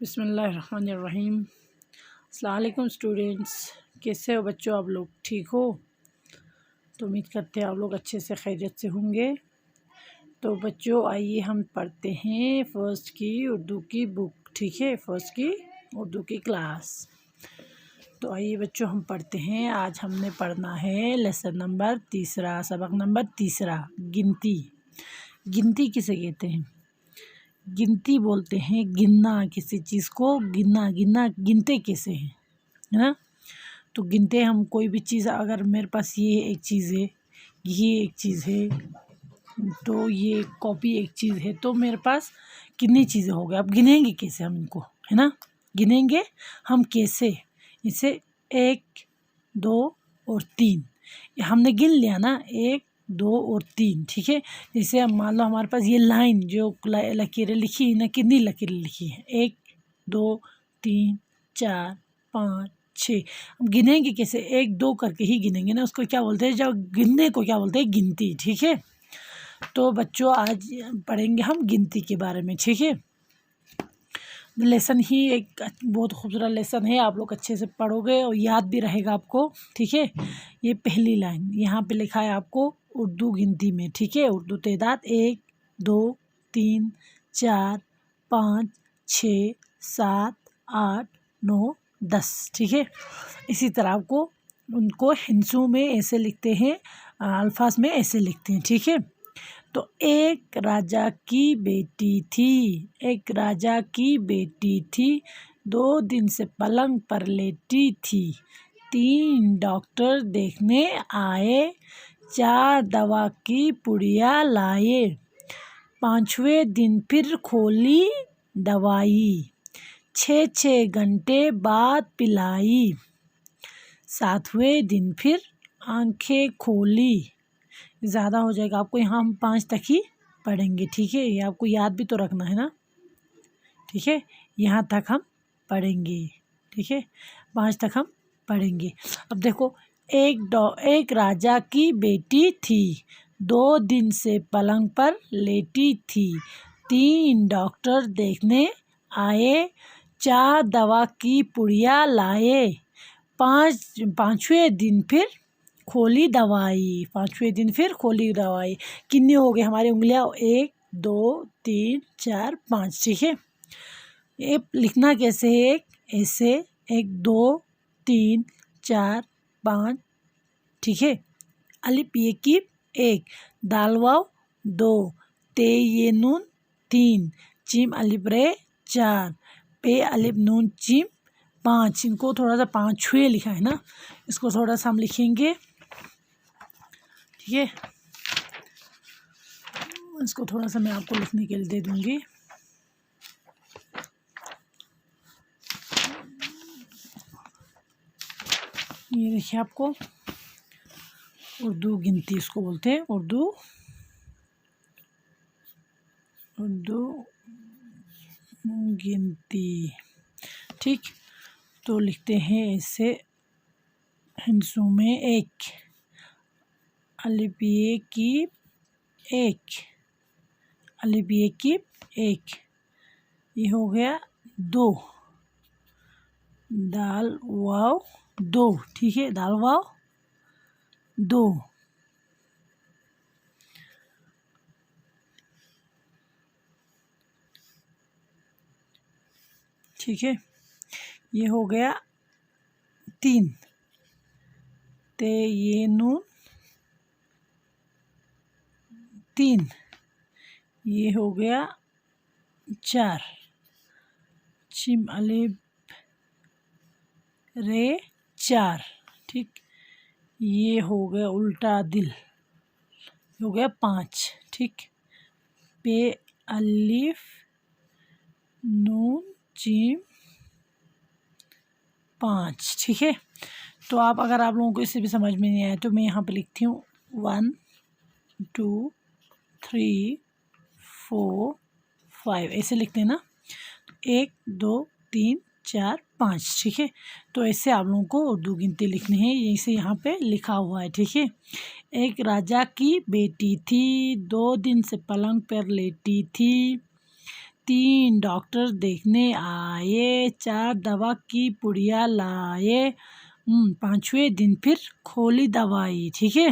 बिस्मिल्लाहिर्रहमानिर्रहीम। अस्सलाम वालेकुम स्टूडेंट्स, कैसे हो बच्चों? आप लोग ठीक हो? तो उम्मीद करते हैं आप लोग अच्छे से खैरियत से होंगे। तो बच्चों आइए हम पढ़ते हैं फ़र्स्ट की उर्दू की बुक, ठीक है, फ़र्स्ट की उर्दू की क्लास। तो आइए बच्चों हम पढ़ते हैं। आज हमने पढ़ना है लेसन नंबर 3, सबक नंबर 3, गिनती। गिनती किसे कहते हैं? गिनती बोलते हैं गिनना, किसी चीज़ को गिनना। गिनना गिनते कैसे हैं, है ना? तो गिनते हम कोई भी चीज़, अगर मेरे पास ये एक चीज़ है, ये एक चीज़ है, तो ये कॉपी एक चीज़ है, तो मेरे पास कितनी चीज़ें हो गई। अब गिनेंगे कैसे हम इनको, है ना? गिनेंगे हम कैसे? इसे 1, 2 और 3 हमने गिन लिया ना, 1, 2 और 3, ठीक है। जैसे अब मान लो हमारे पास ये लाइन जो लकीरें लिखी है ना, कितनी लकीरें लिखी हैं? 1, 2, 3, 4, 5, 6। हम गिनेंगे कैसे? 1, 2 करके ही गिनेंगे ना, उसको क्या बोलते हैं? जब गिनने को क्या बोलते हैं? गिनती, ठीक है। तो बच्चों आज पढ़ेंगे हम गिनती के बारे में, ठीक है। लेसन ही एक बहुत खूबसूरत लेसन है, आप लोग अच्छे से पढ़ोगे और याद भी रहेगा आपको, ठीक है। ये पहली लाइन यहाँ पे लिखा है आपको उर्दू गिनती में, ठीक है। उर्दू तादाद 1, 2, 3, 4, 5, 6, 7, 8, 9, 10, ठीक है। इसी तरह आपको उनको हिंसू में ऐसे लिखते हैं, अल्फाज में ऐसे लिखते हैं, ठीक है। तो एक राजा की बेटी थी, एक राजा की बेटी थी, 2 दिन से पलंग पर लेटी थी। 3 डॉक्टर देखने आए, 4 दवा की पुड़िया लाए। 5वें दिन फिर खोली दवाई, 6 घंटे बाद पिलाई। 7वें दिन फिर आंखें खोली। ज़्यादा हो जाएगा आपको, यहाँ हम 5 तक ही पढ़ेंगे, ठीक है। ये आपको याद भी तो रखना है ना, ठीक है। यहाँ तक हम पढ़ेंगे, ठीक है, 5 तक हम पढ़ेंगे। अब देखो, एक राजा की बेटी थी, 2 दिन से पलंग पर लेटी थी। 3 डॉक्टर देखने आए, 4 दवा की पुड़िया लाए। 5वें दिन फिर खोली दवाई, 5वें दिन फिर खोली दवाई। कितनी हो गई हमारी उंगलियां? 1, 2, 3, 4, 5, ठीक है। ये लिखना कैसे है? ऐसे 1, 2, 3, 4, 5, ठीक है। अलिफ ये की 1, दाल वाव 2, ते ये नून 3, चिम अलिफ रे 4, पे अलिफ नून चिम 5। इनको थोड़ा सा 5वें लिखा है ना, इसको थोड़ा सा हम लिखेंगे, ठीक है। इसको थोड़ा सा मैं आपको लिखने के लिए दे दूंगी। ये देखिए, आपको उर्दू गिनती इसको बोलते हैं, उर्दू गिनती, ठीक। तो लिखते हैं ऐसे हिंसू में 1, अलिफ ये की 1, अलिफ ये की 1, ये हो गया 2, दाल वाव 2, ठीक है, दाल वाव 2, ठीक है। ये हो गया 3, ते ये नून 3, ये हो गया 4, चिम अलिफ रे 4, ठीक। ये हो गया उल्टा दिल, हो गया 5, ठीक। पे अलिफ नून चिम 5, ठीक है। तो अगर आप लोगों को इससे भी समझ में नहीं आया तो मैं यहाँ पे लिखती हूँ 1, 2, 3, 4, 5, ऐसे लिखते हैं ना, 1, 2, 3, 4, 5, ठीक है। तो ऐसे आप लोगों को उर्दू गिनती लिखनी है, जैसे यहाँ पे लिखा हुआ है, ठीक है। एक राजा की बेटी थी, 2 दिन से पलंग पर लेटी थी। 3 डॉक्टर देखने आए, 4 दवा की पुड़िया लाए, 5वें दिन फिर खोली दवाई। ठीक है।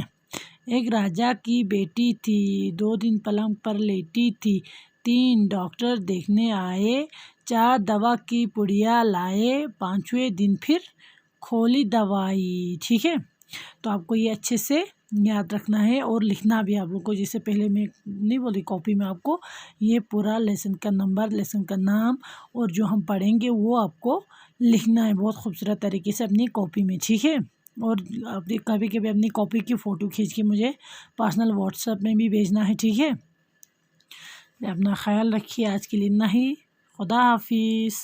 एक राजा की बेटी थी, 2 दिन पलंग पर लेटी थी, 3 डॉक्टर देखने आए, 4 दवा की पुड़िया लाए, 5वें दिन फिर खोली दवाई। ठीक है। तो आपको ये अच्छे से याद रखना है और लिखना भी आप लोग को। जैसे पहले मैं नहीं बोली, कॉपी में आपको ये पूरा लेसन का नंबर, लेसन का नाम और जो हम पढ़ेंगे वो आपको लिखना है बहुत खूबसूरत तरीके से अपनी कॉपी में। ठीक है। और अपनी कभी कभी अपनी कॉपी की फ़ोटो खींच के मुझे पर्सनल व्हाट्सएप में भी भेजना है। ठीक है। अपना ख्याल रखिए। आज के लिए इतना ही। खुदा हाफिज़।